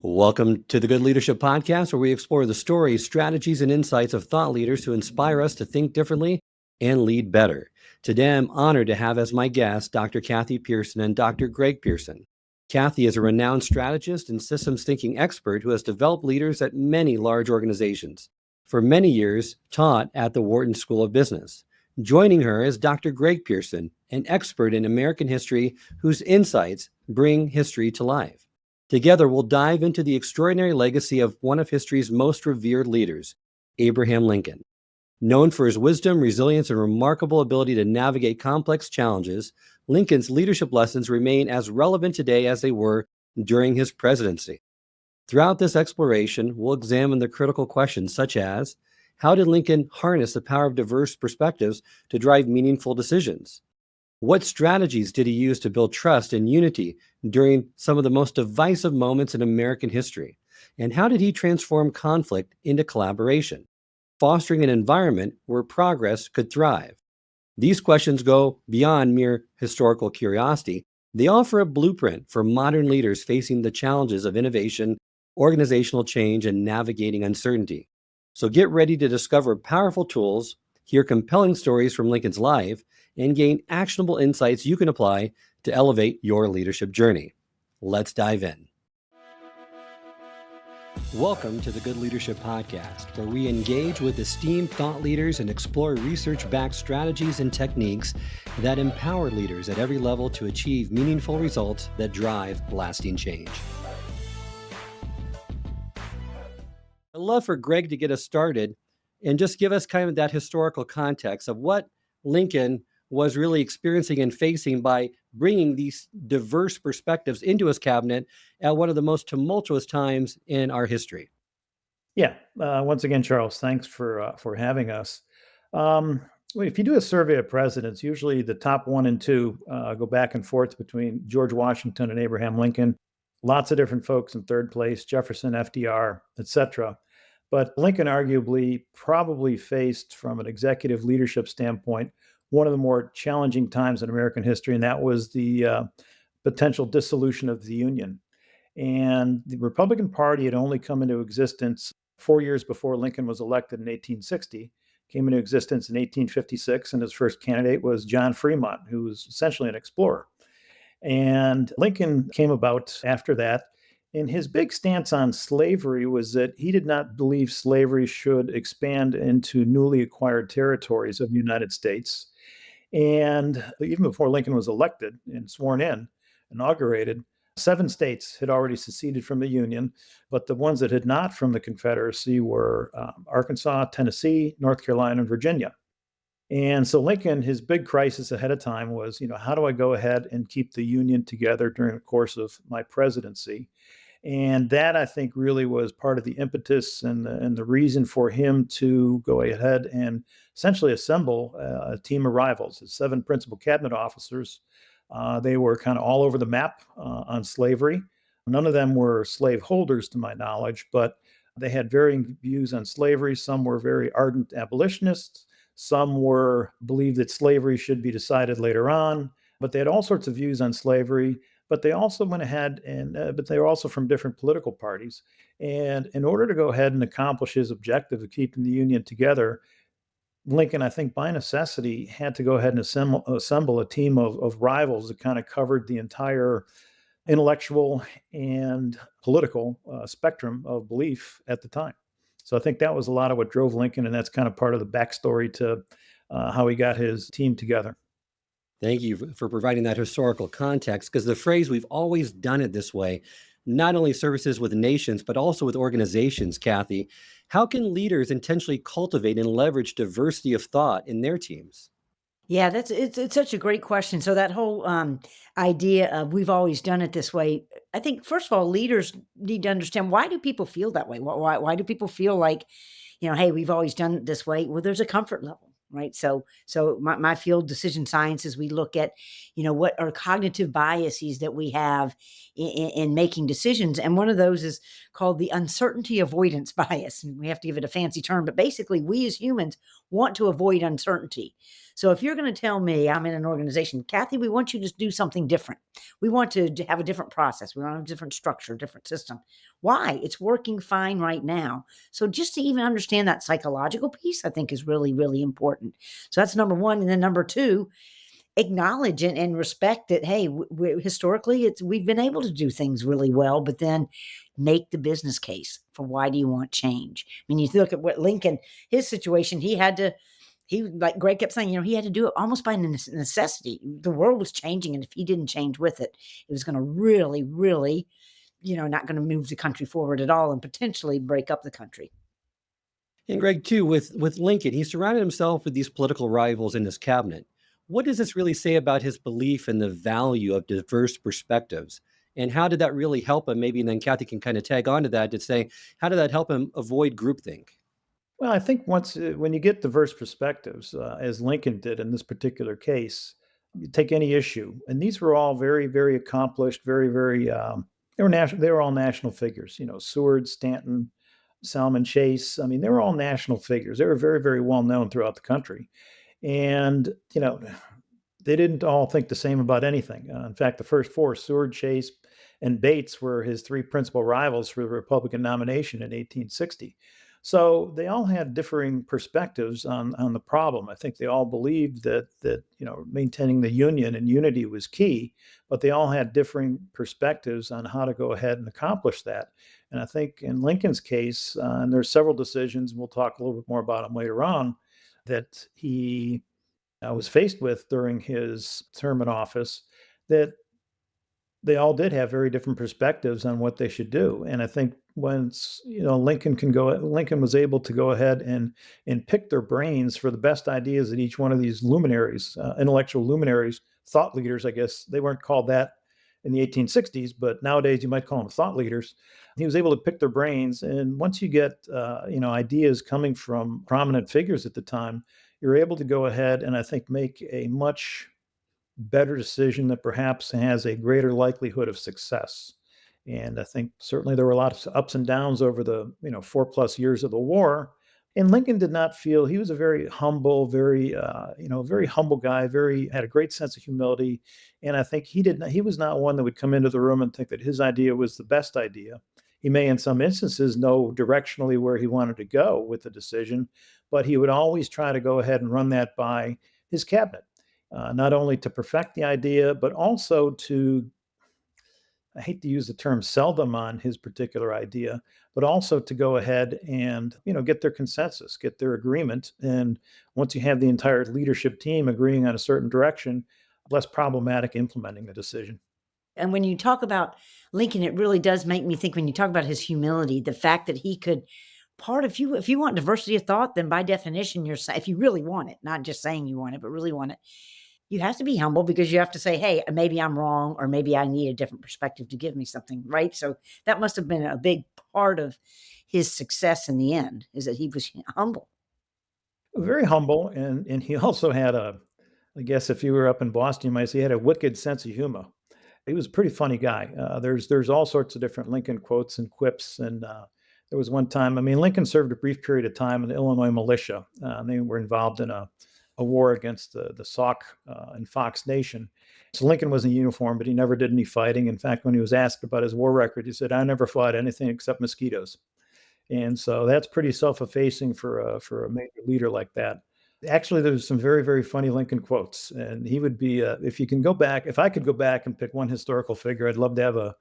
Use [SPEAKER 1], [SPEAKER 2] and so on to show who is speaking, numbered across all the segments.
[SPEAKER 1] Welcome to the Good Leadership Podcast, where we explore the stories, strategies, and insights of thought leaders who inspire us to think differently and lead better. Today, I'm honored to have as my guests Dr. Kathy Pearson and Dr. Gregg Pearson. Kathy is a renowned strategist and systems thinking expert who has developed leaders at many large organizations. For many years, taught at the Wharton School of Business. Joining her is Dr. Gregg Pearson, an expert in American history whose insights bring history to life. Together, we'll dive into the extraordinary legacy of one of history's most revered leaders, Abraham Lincoln. Known for his wisdom, resilience, and remarkable ability to navigate complex challenges, Lincoln's leadership lessons remain as relevant today as they were during his presidency. Throughout this exploration, we'll examine the critical questions such as, how did Lincoln harness the power of diverse perspectives to drive meaningful decisions? What strategies did he use to build trust and unity during some of the most divisive moments in American history? And how did he transform conflict into collaboration, fostering an environment where progress could thrive? These questions go beyond mere historical curiosity. They offer a blueprint for modern leaders facing the challenges of innovation, organizational change, and navigating uncertainty. So get ready to discover powerful tools, hear compelling stories from Lincoln's life, and gain actionable insights you can apply to elevate your leadership journey. Let's dive in. Welcome to the Good Leadership Podcast, where we engage with esteemed thought leaders and explore research-backed strategies and techniques that empower leaders at every level to achieve meaningful results that drive lasting change. I'd love for Gregg to get us started and just give us kind of that historical context of what Lincoln was really experiencing and facing by bringing these diverse perspectives into his cabinet at one of the most tumultuous times in our history.
[SPEAKER 2] Yeah. Once again, Charles, thanks for having us. If you do a survey of presidents, usually the top one and two go back and forth between George Washington and Abraham Lincoln. Lots of different folks in third place: Jefferson, FDR, etc. But Lincoln arguably probably faced, from an executive leadership standpoint, one of the more challenging times in American history, and that was the potential dissolution of the Union. And the Republican Party had only come into existence 4 years before Lincoln was elected in 1860, came into existence in 1856, and his first candidate was John Fremont, who was essentially an explorer. And Lincoln came about after that. And his big stance on slavery was that he did not believe slavery should expand into newly acquired territories of the United States. And even before Lincoln was elected and sworn in, inaugurated, 7 states had already seceded from the Union, but the ones that had not from the Confederacy were Arkansas, Tennessee, North Carolina, and Virginia. And so Lincoln, his big crisis ahead of time was, how do I go ahead and keep the Union together during the course of my presidency? And that, I think, really was part of the impetus and the reason for him to go ahead and essentially assemble a team of rivals, his 7 principal cabinet officers. They were kind of all over the map on slavery. None of them were slave holders, to my knowledge, but they had varying views on slavery. Some were very ardent abolitionists. Some believed that slavery should be decided later on, but they had all sorts of views on slavery. But they also went ahead but they were also from different political parties. And in order to go ahead and accomplish his objective of keeping the Union together, Lincoln, I think by necessity, had to go ahead and assemble a team of rivals that kind of covered the entire intellectual and political spectrum of belief at the time. So I think that was a lot of what drove Lincoln, and that's kind of part of the backstory to how he got his team together.
[SPEAKER 1] Thank you for providing that historical context, because the phrase "we've always done it this way" not only services with nations, but also with organizations, Kathy. How can leaders intentionally cultivate and leverage diversity of thought in their teams?
[SPEAKER 3] Yeah, it's such a great question. So that whole idea of we've always done it this way, I think first of all, leaders need to understand, why do people feel that way? Why do people feel like, hey, we've always done it this way? Well, there's a comfort level, right? So my field, decision sciences, we look at, what are cognitive biases that we have in making decisions, and one of those is called the uncertainty avoidance bias. And we have to give it a fancy term, but basically, we as humans want to avoid uncertainty. So if you're going to tell me I'm in an organization, Kathy, we want you to do something different. We want to have a different process. We want a different structure, different system. Why? It's working fine right now. So just to even understand that psychological piece, I think is really, really important. So that's number one. And then number two, acknowledge and respect that, hey, historically we've been able to do things really well, but then make the business case for why do you want change. I mean, you look at what Lincoln, his situation, he like Greg kept saying, he had to do it almost by necessity. The world was changing, and if he didn't change with it, it was going to really, really, not going to move the country forward at all and potentially break up the country.
[SPEAKER 1] And Greg, too, with Lincoln, he surrounded himself with these political rivals in his cabinet. What does this really say about his belief in the value of diverse perspectives? And how did that really help him? Maybe, and then Kathy can kind of tag onto that to say, how did that help him avoid groupthink?
[SPEAKER 2] Well, I think when you get diverse perspectives, as Lincoln did in this particular case, you take any issue, and these were all very, very accomplished, very, very. They were all national figures. Seward, Stanton, Salmon Chase. I mean, they were all national figures. They were very, very well known throughout the country, and they didn't all think the same about anything. In fact, the first four, Seward, Chase, and Bates, were his three principal rivals for the Republican nomination in 1860. So they all had differing perspectives on the problem. I think they all believed that maintaining the union and unity was key, but they all had differing perspectives on how to go ahead and accomplish that. And I think in Lincoln's case, and there's several decisions, and we'll talk a little bit more about them later on, that he was faced with during his term in office, that they all did have very different perspectives on what they should do. And I think once Lincoln was able to go ahead and pick their brains for the best ideas that each one of these luminaries, intellectual luminaries, thought leaders, I guess they weren't called that in the 1860s, but nowadays you might call them thought leaders. He was able to pick their brains, and once you get ideas coming from prominent figures at the time, you're able to go ahead and I think make a much better decision that perhaps has a greater likelihood of success. And I think certainly there were a lot of ups and downs over the 4+ years of the war. And Lincoln did not feel, he was a very humble, very humble guy, had a great sense of humility. And I think he was not one that would come into the room and think that his idea was the best idea. He may, in some instances, know directionally where he wanted to go with the decision, but he would always try to go ahead and run that by his cabinet. Not only to perfect the idea, but also to, I hate to use the term sell them on his particular idea, but also to go ahead and, get their consensus, get their agreement. And once you have the entire leadership team agreeing on a certain direction, less problematic implementing the decision.
[SPEAKER 3] And when you talk about Lincoln, it really does make me think, when you talk about his humility, the fact that he could if you want diversity of thought, then by definition, if you really want it, not just saying you want it, but really want it, you have to be humble, because you have to say, hey, maybe I'm wrong, or maybe I need a different perspective to give me something, right? So that must have been a big part of his success in the end, is that he was humble.
[SPEAKER 2] Very humble. And he also had I guess if you were up in Boston, you might say he had a wicked sense of humor. He was a pretty funny guy. There's all sorts of different Lincoln quotes and quips. And there was one time, Lincoln served a brief period of time in the Illinois militia. They were involved in a war against the Sauk and Fox Nation. So Lincoln was in uniform, but he never did any fighting. In fact, when he was asked about his war record, he said, "I never fought anything except mosquitoes." And so that's pretty self-effacing for a major leader like that. Actually, there's some very, very funny Lincoln quotes, and he would be, if I could go back and pick one historical figure, I'd love to have a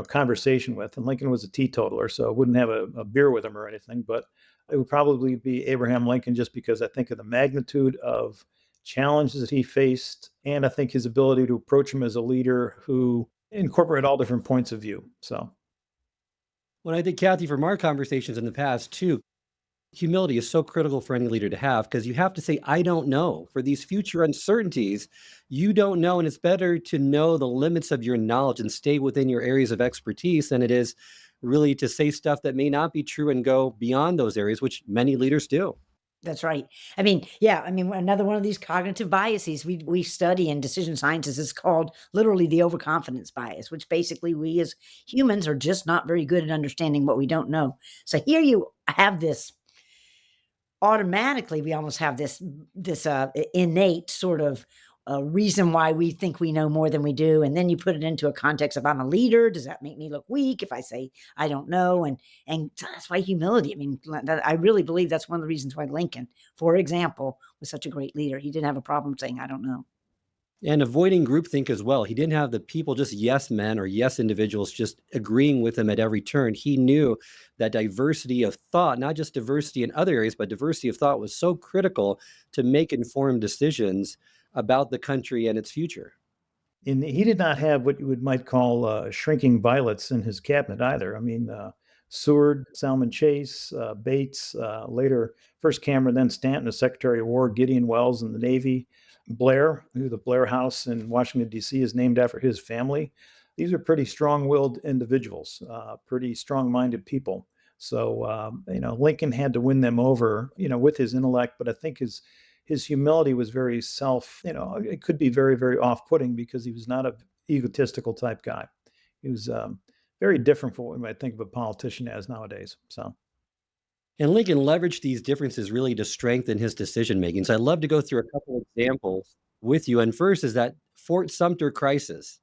[SPEAKER 2] conversation with. And Lincoln was a teetotaler, so I wouldn't have a beer with him or anything, but it would probably be Abraham Lincoln, just because I think of the magnitude of challenges that he faced, and I think his ability to approach him as a leader who incorporate all different points of view. So,
[SPEAKER 1] When I think, Kathy, from our conversations in the past, too, humility is so critical for any leader to have, because you have to say, I don't know. For these future uncertainties, you don't know. And it's better to know the limits of your knowledge and stay within your areas of expertise than it is really to say stuff that may not be true and go beyond those areas, which many leaders do.
[SPEAKER 3] That's right. Another one of these cognitive biases we study in decision sciences is called literally the overconfidence bias, which basically we as humans are just not very good at understanding what we don't know. So here you have this automatically we almost have this innate sort of reason why we think we know more than we do, and then you put it into a context of I'm a leader. Does that make me look weak if I say I don't know? And that's why humility. I mean, I really believe that's one of the reasons why Lincoln, for example, was such a great leader. He didn't have a problem saying I don't know.
[SPEAKER 1] And avoiding groupthink as well. He didn't have the people, just yes men or yes individuals, just agreeing with him at every turn. He knew that diversity of thought, not just diversity in other areas, but diversity of thought was so critical to make informed decisions about the country and its future.
[SPEAKER 2] And he did not have what you might call shrinking violets in his cabinet either. I mean, Seward, Salmon Chase, Bates, later first Cameron, then Stanton, as Secretary of War, Gideon Welles in the Navy, Blair, who the Blair House in Washington, D.C. is named after his family. These are pretty strong-willed individuals, pretty strong-minded people. So, Lincoln had to win them over, with his intellect, but I think his humility was very it could be very, very off-putting because he was not a egotistical type guy. He was very different from what we might think of a politician as nowadays. So,
[SPEAKER 1] And Lincoln leveraged these differences really to strengthen his decision making. So I'd love to go through a couple of examples with you. And first is that Fort Sumter crisis.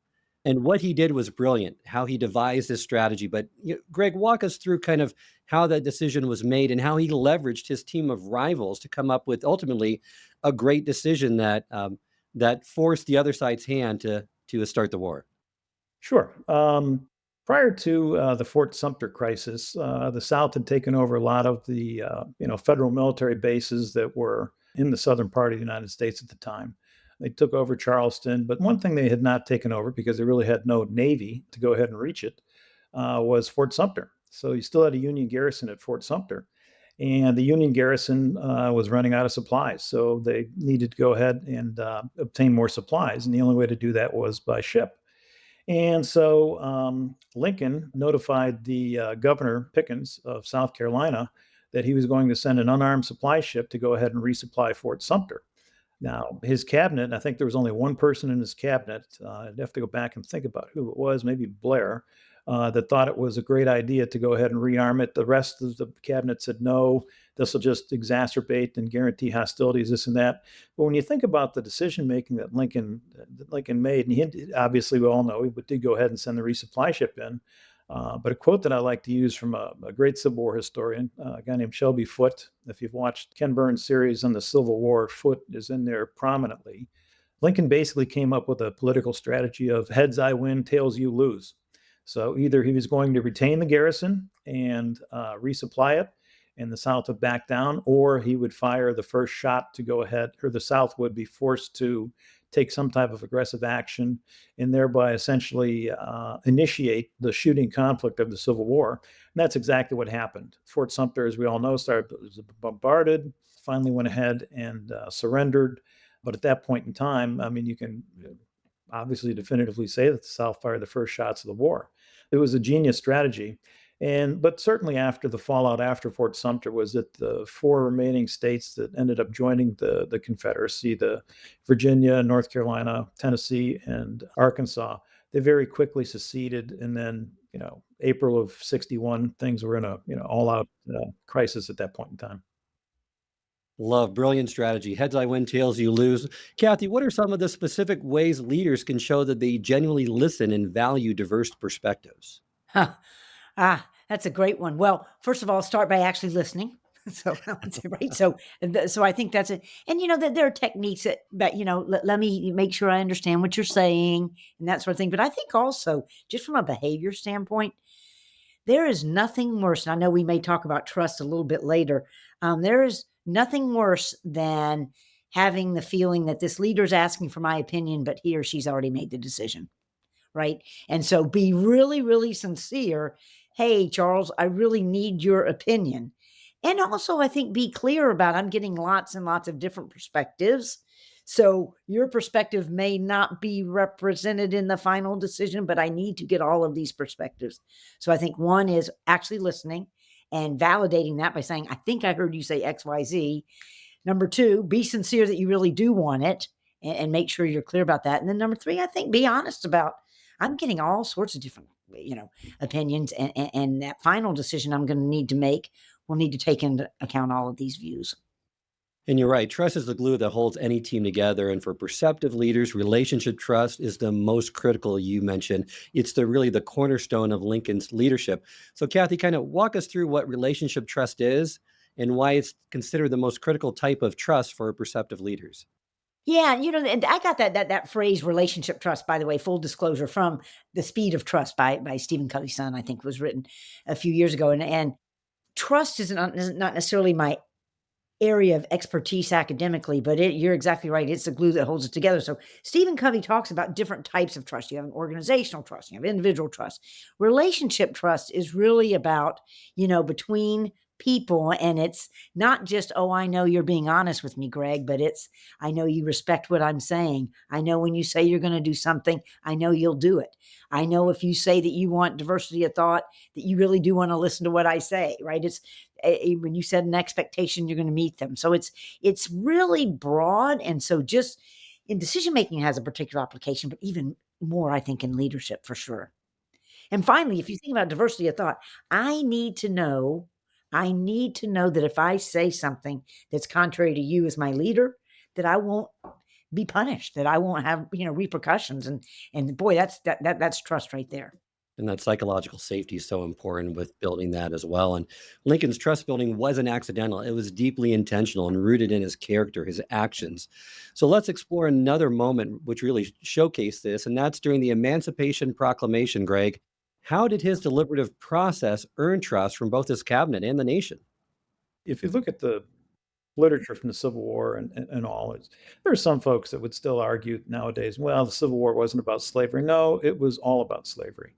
[SPEAKER 1] And what he did was brilliant, how he devised his strategy. But Greg, walk us through kind of how that decision was made and how he leveraged his team of rivals to come up with ultimately a great decision that forced the other side's hand to start the war.
[SPEAKER 2] sure. Prior to the Fort Sumter crisis, the South had taken over a lot of the federal military bases that were in the southern part of the United States at the time. They took over Charleston, but one thing they had not taken over because they really had no navy to go ahead and reach it was Fort Sumter. So you still had a Union garrison at Fort Sumter, and the Union garrison was running out of supplies, so they needed to go ahead and obtain more supplies, and the only way to do that was by ship. And so Lincoln notified the Governor Pickens of South Carolina that he was going to send an unarmed supply ship to go ahead and resupply Fort Sumter. Now, his cabinet, I think there was only one person in his cabinet. I'd have to go back and think about who it was, maybe Blair, that thought it was a great idea to go ahead and rearm it. The rest of the cabinet said, no, this will just exacerbate and guarantee hostilities, this and that. But when you think about the decision making that Lincoln made, and obviously we all know he did go ahead and send the resupply ship in. But a quote that I like to use from a great Civil War historian, a guy named Shelby Foote. If you've watched Ken Burns' series on the Civil War, Foote is in there prominently. Lincoln basically came up with a political strategy of heads I win, tails you lose. So either he was going to retain the garrison and resupply it, and the South would back down, or he would fire the first shot to go ahead, or the South would be forced to take some type of aggressive action and thereby essentially initiate the shooting conflict of the Civil War. And that's exactly what happened. Fort Sumter, as we all know, was bombarded, finally went ahead and surrendered. But at that point in time, I mean, you can obviously definitively say that the South fired the first shots of the war. It was a genius strategy. But certainly after the fallout after Fort Sumter was that the four remaining states that ended up joining the Confederacy, the Virginia, North Carolina, Tennessee, and Arkansas, they very quickly seceded. And then, April of 61, things were in a, all-out crisis at that point in time.
[SPEAKER 1] Love, brilliant strategy. Heads I win, tails you lose. Kathy, what are some of the specific ways leaders can show that they genuinely listen and value diverse perspectives?
[SPEAKER 3] That's a great one. Well, first of all, start by actually listening. So I would say, right. So I think that's it. And that there are techniques that let me make sure I understand what you're saying and that sort of thing. But I think also just from a behavior standpoint, there is nothing worse. And I know we may talk about trust a little bit later. There is nothing worse than having the feeling that this leader is asking for my opinion, but he or she's already made the decision. Right. And so be really, really sincere. Hey, Charles, I really need your opinion. And also, I think be clear about I'm getting lots and lots of different perspectives. So your perspective may not be represented in the final decision, but I need to get all of these perspectives. So I think one is actually listening and validating that by saying, I think I heard you say X, Y, Z. Number two, be sincere that you really do want it and make sure you're clear about that. And then number three, I think be honest about I'm getting all sorts of different, opinions, and that final decision I'm going to need to make will need to take into account all of these views.
[SPEAKER 1] And you're right. Trust is the glue that holds any team together. And for perceptive leaders, relationship trust is the most critical. You mentioned it's really the cornerstone of Lincoln's leadership. So, Kathy, kind of walk us through what relationship trust is and why it's considered the most critical type of trust for perceptive leaders.
[SPEAKER 3] Yeah, and I got that phrase relationship trust, by the way, full disclosure, from The Speed of Trust by Stephen Covey's son, I think was written a few years ago. And trust is not necessarily my area of expertise academically, but you're exactly right. It's the glue that holds it together. So Stephen Covey talks about different types of trust. You have an organizational trust, you have individual trust. Relationship trust is really about, between people. And it's not just, oh, I know you're being honest with me, Greg, but it's, I know you respect what I'm saying. I know when you say you're going to do something, I know you'll do it. I know if you say that you want diversity of thought, that you really do want to listen to what I say, right? It's when you set an expectation, you're going to meet them. So it's really broad. And so just in decision making has a particular application, but even more, I think, in leadership for sure. And finally, if you think about diversity of thought, I need to know that if I say something that's contrary to you as my leader, that I won't be punished, that I won't have, repercussions. And boy, that's trust right there.
[SPEAKER 1] And that psychological safety is so important with building that as well. And Lincoln's trust building wasn't accidental. It was deeply intentional and rooted in his character, his actions. So let's explore another moment which really showcased this, and that's during the Emancipation Proclamation, Greg. How did his deliberative process earn trust from both his cabinet and the nation?
[SPEAKER 2] If you look at the literature from the Civil War and all, there are some folks that would still argue nowadays, well, the Civil War wasn't about slavery. No, it was all about slavery.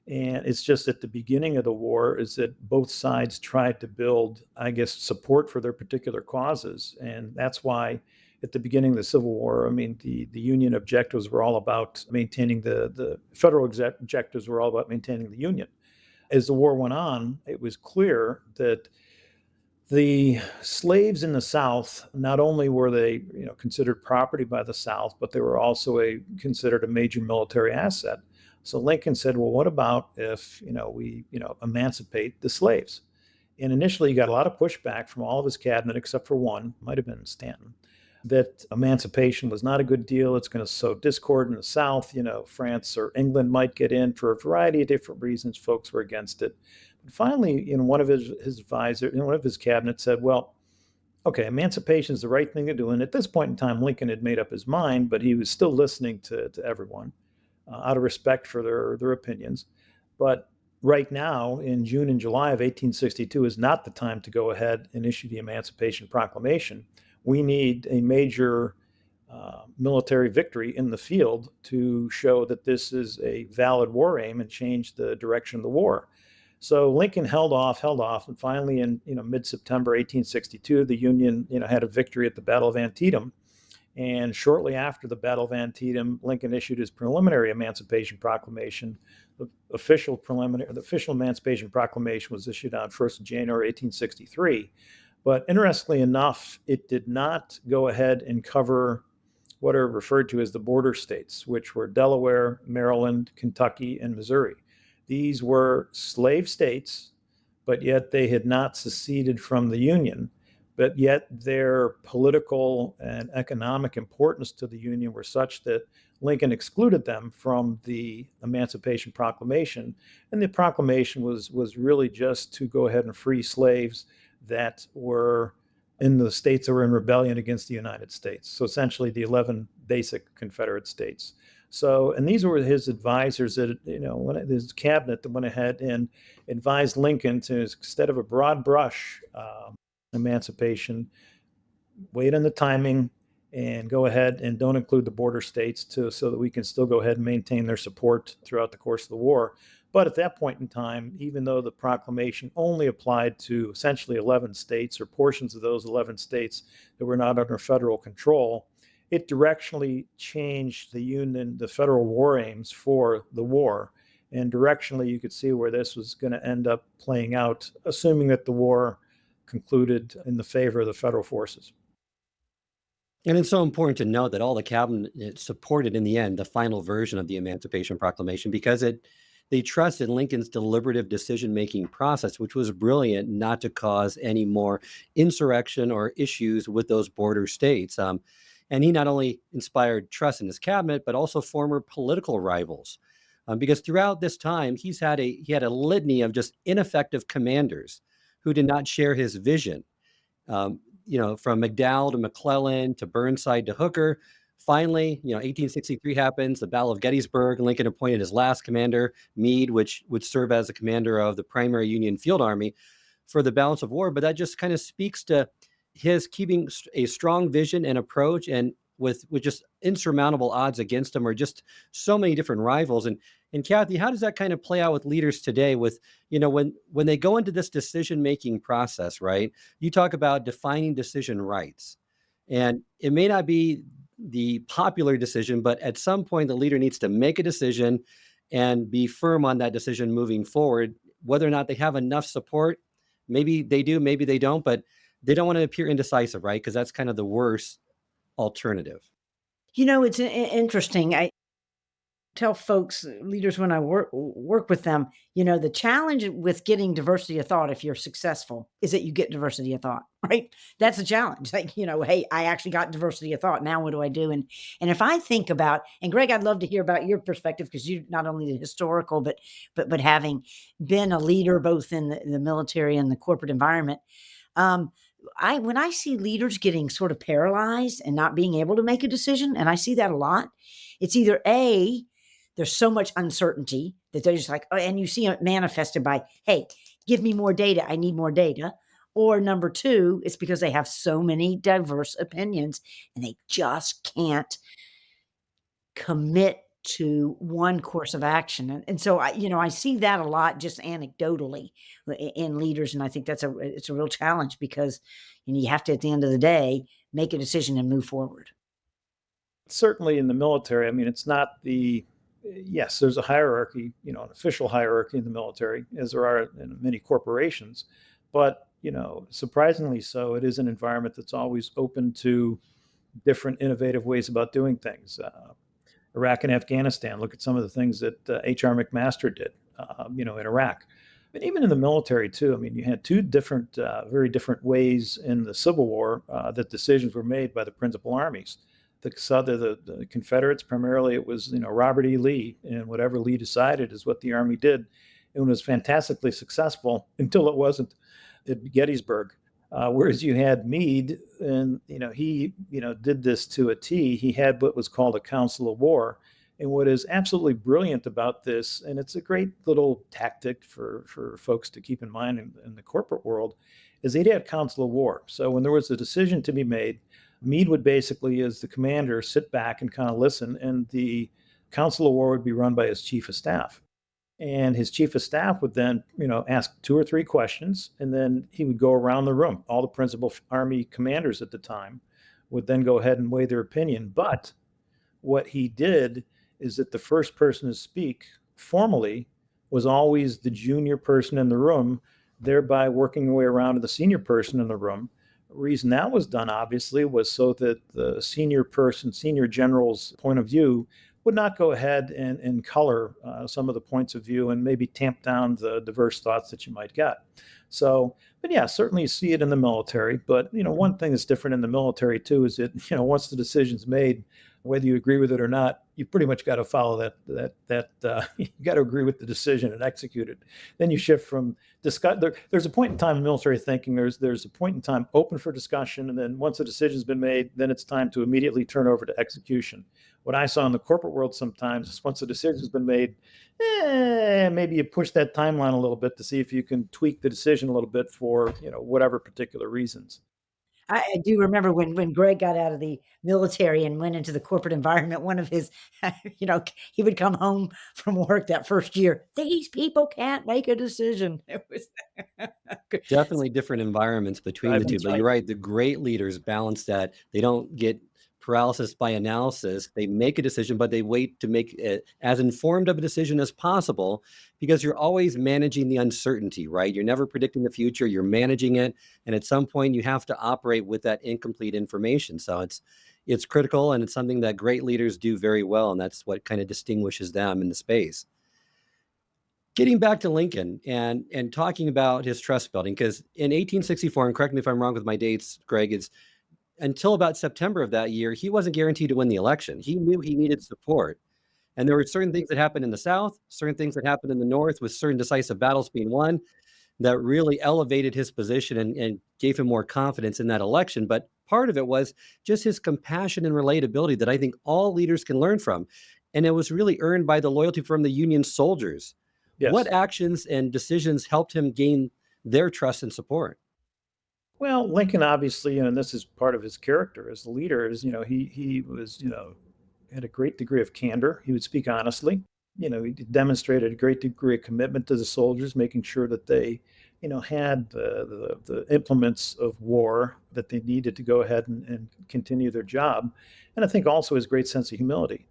[SPEAKER 2] And it's just at the beginning of the war is that both sides tried to build, I guess, support for their particular causes. And that's why at the beginning of the Civil War, I mean, the Union objectives were all about maintaining the federal objectives were all about maintaining the Union. As the war went on, it was clear that the slaves in the South, not only were they, considered property by the South, but they were also considered a major military asset. So Lincoln said, well, what about if, we, emancipate the slaves? And initially, he got a lot of pushback from all of his cabinet, except for one, might have been Stanton, that emancipation was not a good deal. It's going to sow discord in the South. France or England might get in for a variety of different reasons. Folks were against it. But finally, one of his advisors, one of his cabinet said, well, okay, emancipation is the right thing to do. And at this point in time, Lincoln had made up his mind, but he was still listening to everyone out of respect for their opinions. But right now, in June and July of 1862, is not the time to go ahead and issue the Emancipation Proclamation. We need a major military victory in the field to show that this is a valid war aim and change the direction of the war. So Lincoln held off, and finally in mid-September 1862, the Union had a victory at the Battle of Antietam. And shortly after the Battle of Antietam, Lincoln issued his preliminary Emancipation Proclamation. The official Emancipation Proclamation was issued on 1st of January 1863. But interestingly enough, it did not go ahead and cover what are referred to as the border states, which were Delaware, Maryland, Kentucky, and Missouri. These were slave states, but yet they had not seceded from the Union. But yet their political and economic importance to the Union were such that Lincoln excluded them from the Emancipation Proclamation. And the proclamation was really just to go ahead and free slaves that were in the states that were in rebellion against the United States. So essentially the 11 basic Confederate states. So, and these were his advisors that, his cabinet that went ahead and advised Lincoln to, instead of a broad brush emancipation, wait on the timing and go ahead and don't include the border states so that we can still go ahead and maintain their support throughout the course of the war. But at that point in time, even though the proclamation only applied to essentially 11 states or portions of those 11 states that were not under federal control, it directionally changed the federal war aims for the war. And directionally, you could see where this was going to end up playing out, assuming that the war concluded in the favor of the federal forces.
[SPEAKER 1] And it's so important to note that all the cabinet supported in the end the final version of the Emancipation Proclamation because it they trusted Lincoln's deliberative decision-making process, which was brilliant not to cause any more insurrection or issues with those border states. And he not only inspired trust in his cabinet, but also former political rivals. Because throughout this time, he had a litany of just ineffective commanders who did not share his vision. From McDowell to McClellan to Burnside to Hooker. Finally, 1863 happens, the Battle of Gettysburg. Lincoln appointed his last commander, Meade, which would serve as the commander of the primary Union Field Army for the balance of war. But that just kind of speaks to his keeping a strong vision and approach, and with just insurmountable odds against him, or just so many different rivals. And Kathy, how does that kind of play out with leaders today? With when they go into this decision making process, right? You talk about defining decision rights, and it may not be the popular decision, but at some point the leader needs to make a decision and be firm on that decision moving forward. Whether or not they have enough support, maybe they do, maybe they don't, but they don't want to appear indecisive, right? Because that's kind of the worst alternative.
[SPEAKER 3] It's interesting. I tell folks, leaders, when I work with them, the challenge with getting diversity of thought, if you're successful, is that you get diversity of thought, right? That's a challenge. Like, hey, I actually got diversity of thought. Now what do I do? And if I think about, and Greg, I'd love to hear about your perspective, because you not only the historical, but having been a leader both in the military and the corporate environment. When I see leaders getting sort of paralyzed and not being able to make a decision, and I see that a lot, it's either there's so much uncertainty that they're just like, oh, and you see it manifested by, hey, give me more data. I need more data. Or number two, it's because they have so many diverse opinions and they just can't commit to one course of action. And so I see that a lot just anecdotally in leaders. And I think it's a real challenge, because you have to, at the end of the day, make a decision and move forward.
[SPEAKER 2] Certainly in the military, I mean, it's not yes, there's a hierarchy, an official hierarchy in the military, as there are in many corporations. But, surprisingly so, it is an environment that's always open to different innovative ways about doing things. Iraq and Afghanistan, look at some of the things that H.R. McMaster did, in Iraq. But even in the military, too, I mean, you had two different, very different ways in the Civil War that decisions were made by the principal armies. The Confederates, primarily it was, Robert E. Lee, and whatever Lee decided is what the Army did. It was fantastically successful until it wasn't at Gettysburg. Whereas you had Meade, and, he, did this to a T. He had what was called a Council of War. And what is absolutely brilliant about this, and it's a great little tactic for folks to keep in mind in the corporate world, is they'd have Council of War. So when there was a decision to be made, Meade would basically, as the commander, sit back and kind of listen, and the Council of War would be run by his chief of staff. And his chief of staff would then, ask 2 or 3 questions, and then he would go around the room. All the principal Army commanders at the time would then go ahead and weigh their opinion. But what he did is that the first person to speak formally was always the junior person in the room, thereby working their way around to the senior person in the room. The reason that was done, obviously, was so that the senior general's point of view would not go ahead and color some of the points of view and maybe tamp down the diverse thoughts that you might get. So, but yeah, certainly you see it in the military. But, one thing that's different in the military, too, is that, once the decision's made, whether you agree with it or not, you pretty much got to follow that you got to agree with the decision and execute it. Then you shift from there's a point in time in military thinking, there's a point in time open for discussion. And then once the decision's been made, then it's time to immediately turn over to execution. What I saw in the corporate world sometimes is once the decision's been made, maybe you push that timeline a little bit to see if you can tweak the decision a little bit for, whatever particular reasons.
[SPEAKER 3] I do remember when Greg got out of the military and went into the corporate environment, one of his, he would come home from work that first year. These people can't make a decision. It was
[SPEAKER 1] Definitely different environments between the two.
[SPEAKER 3] That's
[SPEAKER 1] But
[SPEAKER 3] right.
[SPEAKER 1] you're right, the great leaders balance that. They don't get paralysis by analysis. They make a decision, but they wait to make it as informed of a decision as possible, because you're always managing the uncertainty, right? You're never predicting the future, you're managing it. And at some point you have to operate with that incomplete information. So it's critical, and it's something that great leaders do very well. And that's what kind of distinguishes them in the space. Getting back to Lincoln and talking about his trust building, because in 1864, and correct me if I'm wrong with my dates, Greg, is until about September of that year, he wasn't guaranteed to win the election. He knew he needed support. And there were certain things that happened in the South, certain things that happened in the North, with certain decisive battles being won, that really elevated his position and gave him more confidence in that election. But part of it was just his compassion and relatability that I think all leaders can learn from. And it was really earned by the loyalty from the Union soldiers. What
[SPEAKER 2] Yes.
[SPEAKER 1] actions and decisions helped him gain their trust and support?
[SPEAKER 2] Well, Lincoln obviously, and this is part of his character as the leader, is, he was, had a great degree of candor. He would speak honestly. He demonstrated a great degree of commitment to the soldiers, making sure that they, had the implements of war that they needed to go ahead and continue their job. And I think also his great sense of humility.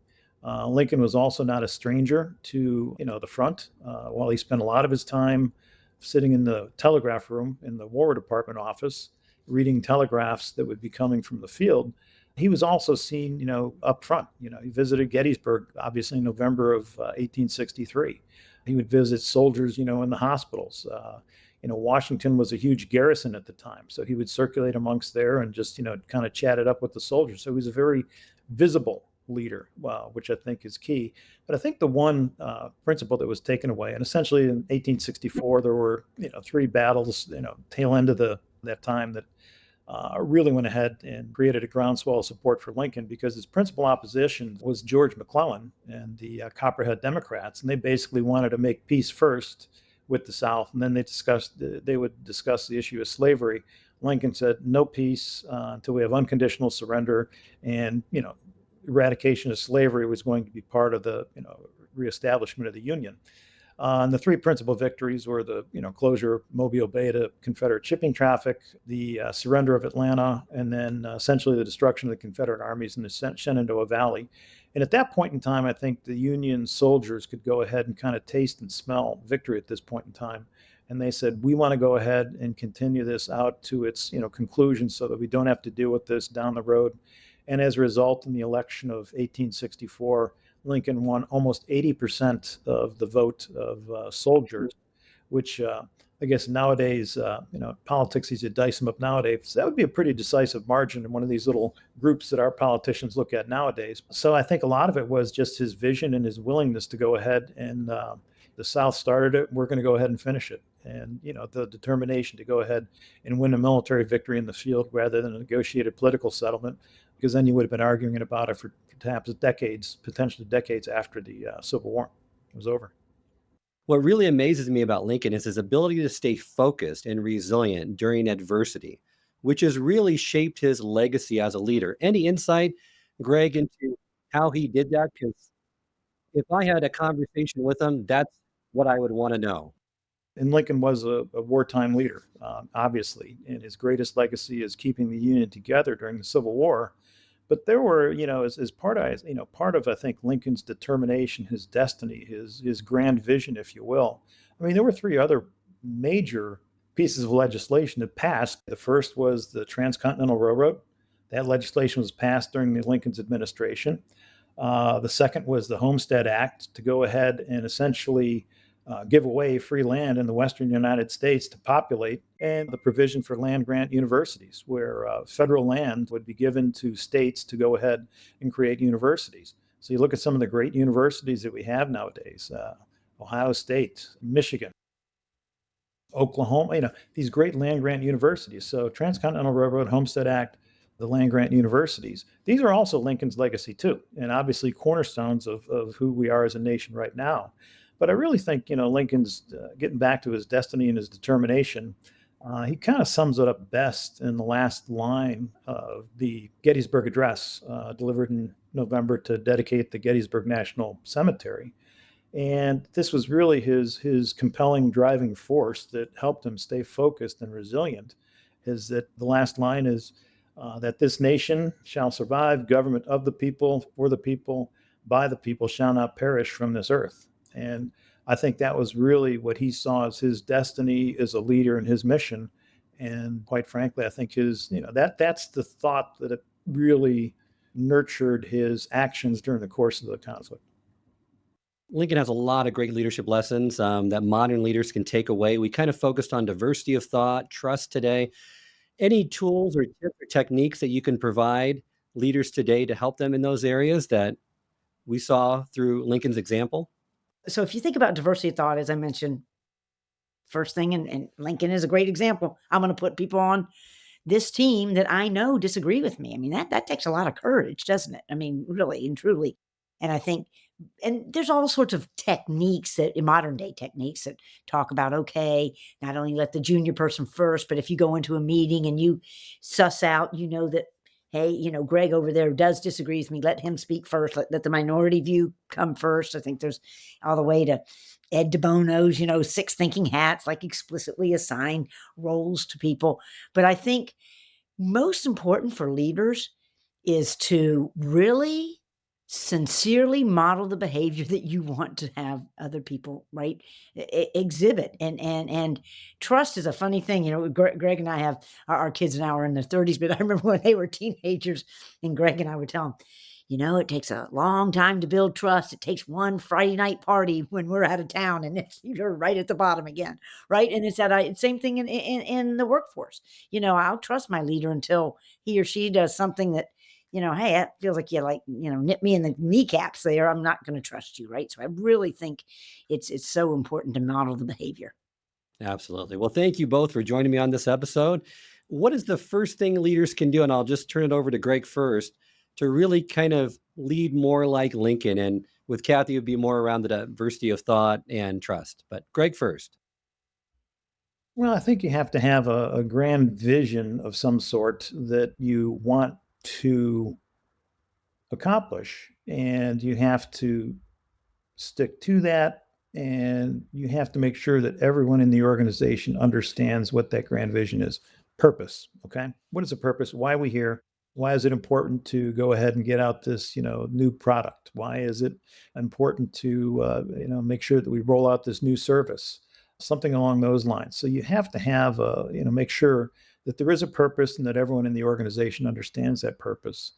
[SPEAKER 2] Lincoln was also not a stranger to, the front. While he spent a lot of his time sitting in the telegraph room in the War Department office, reading telegraphs that would be coming from the field, he was also seen, up front. He visited Gettysburg, obviously in November of 1863. He would visit soldiers, in the hospitals. Washington was a huge garrison at the time, so he would circulate amongst there and just, kind of chat it up with the soldiers. So he was a very visible leader, which I think is key. But I think the one principle that was taken away, and essentially in 1864, there were, three battles, tail end of that time that really went ahead and created a groundswell of support for Lincoln, because his principal opposition was George McClellan and the Copperhead Democrats, and they basically wanted to make peace first with the South, and then they would discuss the issue of slavery. Lincoln said, no peace until we have unconditional surrender, and eradication of slavery was going to be part of the reestablishment of the Union. And the three principal victories were the closure of Mobile Bay to Confederate shipping traffic, the surrender of Atlanta, and then essentially the destruction of the Confederate armies in the Shenandoah Valley. And at that point in time, I think the Union soldiers could go ahead and kind of taste and smell victory at this point in time. And they said, we want to go ahead and continue this out to its conclusion so that we don't have to deal with this down the road. And as a result, in the election of 1864, Lincoln won almost 80% of the vote of soldiers, which I guess nowadays, politics, you dice them up nowadays. So that would be a pretty decisive margin in one of these little groups that our politicians look at nowadays. So I think a lot of it was just his vision and his willingness to go ahead and the South started it. We're going to go ahead and finish it. And, the determination to go ahead and win a military victory in the field rather than a negotiated political settlement, because then you would have been arguing about it for perhaps decades, potentially decades after the Civil War was over.
[SPEAKER 1] What really amazes me about Lincoln is his ability to stay focused and resilient during adversity, which has really shaped his legacy as a leader. Any insight, Greg, into how he did that? Because if I had a conversation with him, that's what I would want to know.
[SPEAKER 2] And Lincoln was a wartime leader, obviously, and his greatest legacy is keeping the Union together during the Civil War. But there were, as part of I think Lincoln's determination, his destiny, his grand vision, if you will. I mean, there were three other major pieces of legislation that passed. The first was the Transcontinental Railroad. That legislation was passed during the Lincoln's administration. The second was the Homestead Act, to go ahead and essentially give away free land in the Western United States to populate, and the provision for land grant universities, where federal land would be given to states to go ahead and create universities. So you look at some of the great universities that we have nowadays, Ohio State, Michigan, Oklahoma, these great land grant universities. So Transcontinental Railroad, Homestead Act, the land grant universities. These are also Lincoln's legacy too, and obviously cornerstones of who we are as a nation right now. But I really think, Lincoln's getting back to his destiny and his determination. He kind of sums it up best in the last line of the Gettysburg Address, delivered in November to dedicate the Gettysburg National Cemetery. And this was really his compelling driving force that helped him stay focused and resilient. Is that the last line is that this nation shall survive, government of the people, for the people, by the people, shall not perish from this earth. And I think that was really what he saw as his destiny as a leader and his mission. And quite frankly, I think that's the thought that it really nurtured his actions during the course of the conflict.
[SPEAKER 1] Lincoln has a lot of great leadership lessons that modern leaders can take away. We kind of focused on diversity of thought, trust today. Any tools or tips or techniques that you can provide leaders today to help them in those areas that we saw through Lincoln's example?
[SPEAKER 3] So if you think about diversity of thought, as I mentioned, first thing, and Lincoln is a great example. I'm going to put people on this team that I know disagree with me. I mean, that takes a lot of courage, doesn't it? I mean, really and truly. And I think, and there's all sorts of techniques that in modern day techniques that talk about, okay, not only let the junior person first, but if you go into a meeting and you suss out, that, hey, Greg over there does disagree with me, let him speak first, let the minority view come first. I think there's all the way to Ed DeBono's, 6 thinking hats, like explicitly assign roles to people. But I think most important for leaders is to really sincerely model the behavior that you want to have other people, right, exhibit. And trust is a funny thing. Greg and I have our kids now are in their 30s, but I remember when they were teenagers, and Greg and I would tell them, it takes a long time to build trust. It takes one Friday night party when we're out of town, and you're right at the bottom again, right? And it's that same thing in the workforce. I'll trust my leader until he or she does something that, hey, that feels like nip me in the kneecaps there. I'm not going to trust you, right? So I really think it's so important to model the behavior.
[SPEAKER 1] Absolutely. Well, thank you both for joining me on this episode. What is the first thing leaders can do? And I'll just turn it over to Greg first to really kind of lead more like Lincoln. And with Kathy, it would be more around the diversity of thought and trust. But Greg first.
[SPEAKER 2] Well, I think you have to have a grand vision of some sort that you want to accomplish, and you have to stick to that, and you have to make sure that everyone in the organization understands what that grand vision is. Purpose, okay? What is a purpose? Why are we here? Why is it important to go ahead and get out this, new product? Why is it important to, make sure that we roll out this new service? Something along those lines. So you have to have, make sure that there is a purpose and that everyone in the organization understands that purpose.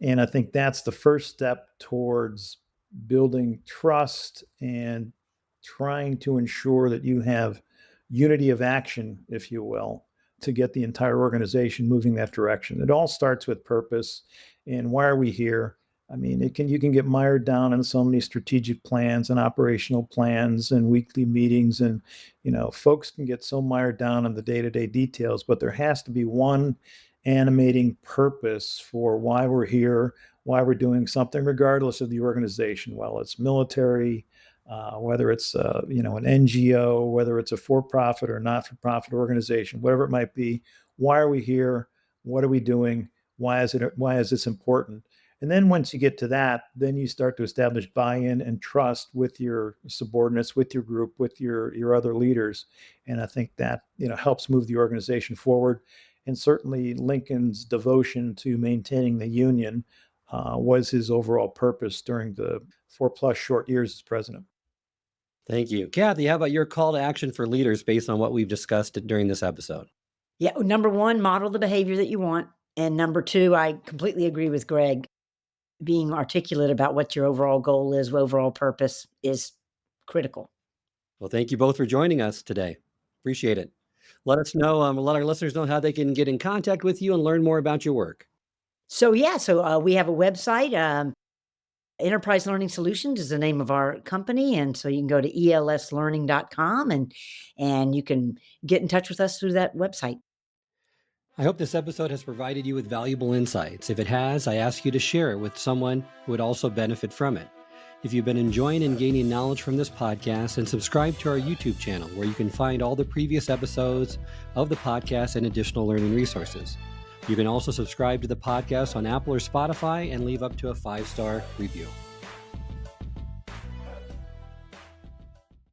[SPEAKER 2] And I think that's the first step towards building trust and trying to ensure that you have unity of action, if you will, to get the entire organization moving that direction. It all starts with purpose and why are we here? I mean, you can get mired down in so many strategic plans and operational plans and weekly meetings, and folks can get so mired down in the day-to-day details, but there has to be one animating purpose for why we're here, why we're doing something, regardless of the organization, whether it's military, whether it's an NGO, whether it's a for-profit or not-for-profit organization, whatever it might be. Why are we here? What are we doing? Why is this important? And then once you get to that, then you start to establish buy-in and trust with your subordinates, with your group, with your other leaders. And I think that helps move the organization forward. And certainly Lincoln's devotion to maintaining the Union was his overall purpose during the 4+ short years as president.
[SPEAKER 1] Thank you. Kathy, how about your call to action for leaders based on what we've discussed during this episode?
[SPEAKER 3] Yeah. Number one, model the behavior that you want. And number two, I completely agree with Greg. Being articulate about what your overall goal is, overall purpose is critical.
[SPEAKER 1] Well, thank you both for joining us today. Appreciate it. Let us know, let our listeners know how they can get in contact with you and learn more about your work.
[SPEAKER 3] So we have a website. Enterprise Learning Solutions is the name of our company. And so you can go to elslearning.com and you can get in touch with us through that website.
[SPEAKER 1] I hope this episode has provided you with valuable insights. If it has, I ask you to share it with someone who would also benefit from it. If you've been enjoying and gaining knowledge from this podcast, then subscribe to our YouTube channel where you can find all the previous episodes of the podcast and additional learning resources. You can also subscribe to the podcast on Apple or Spotify and leave up to a 5-star review.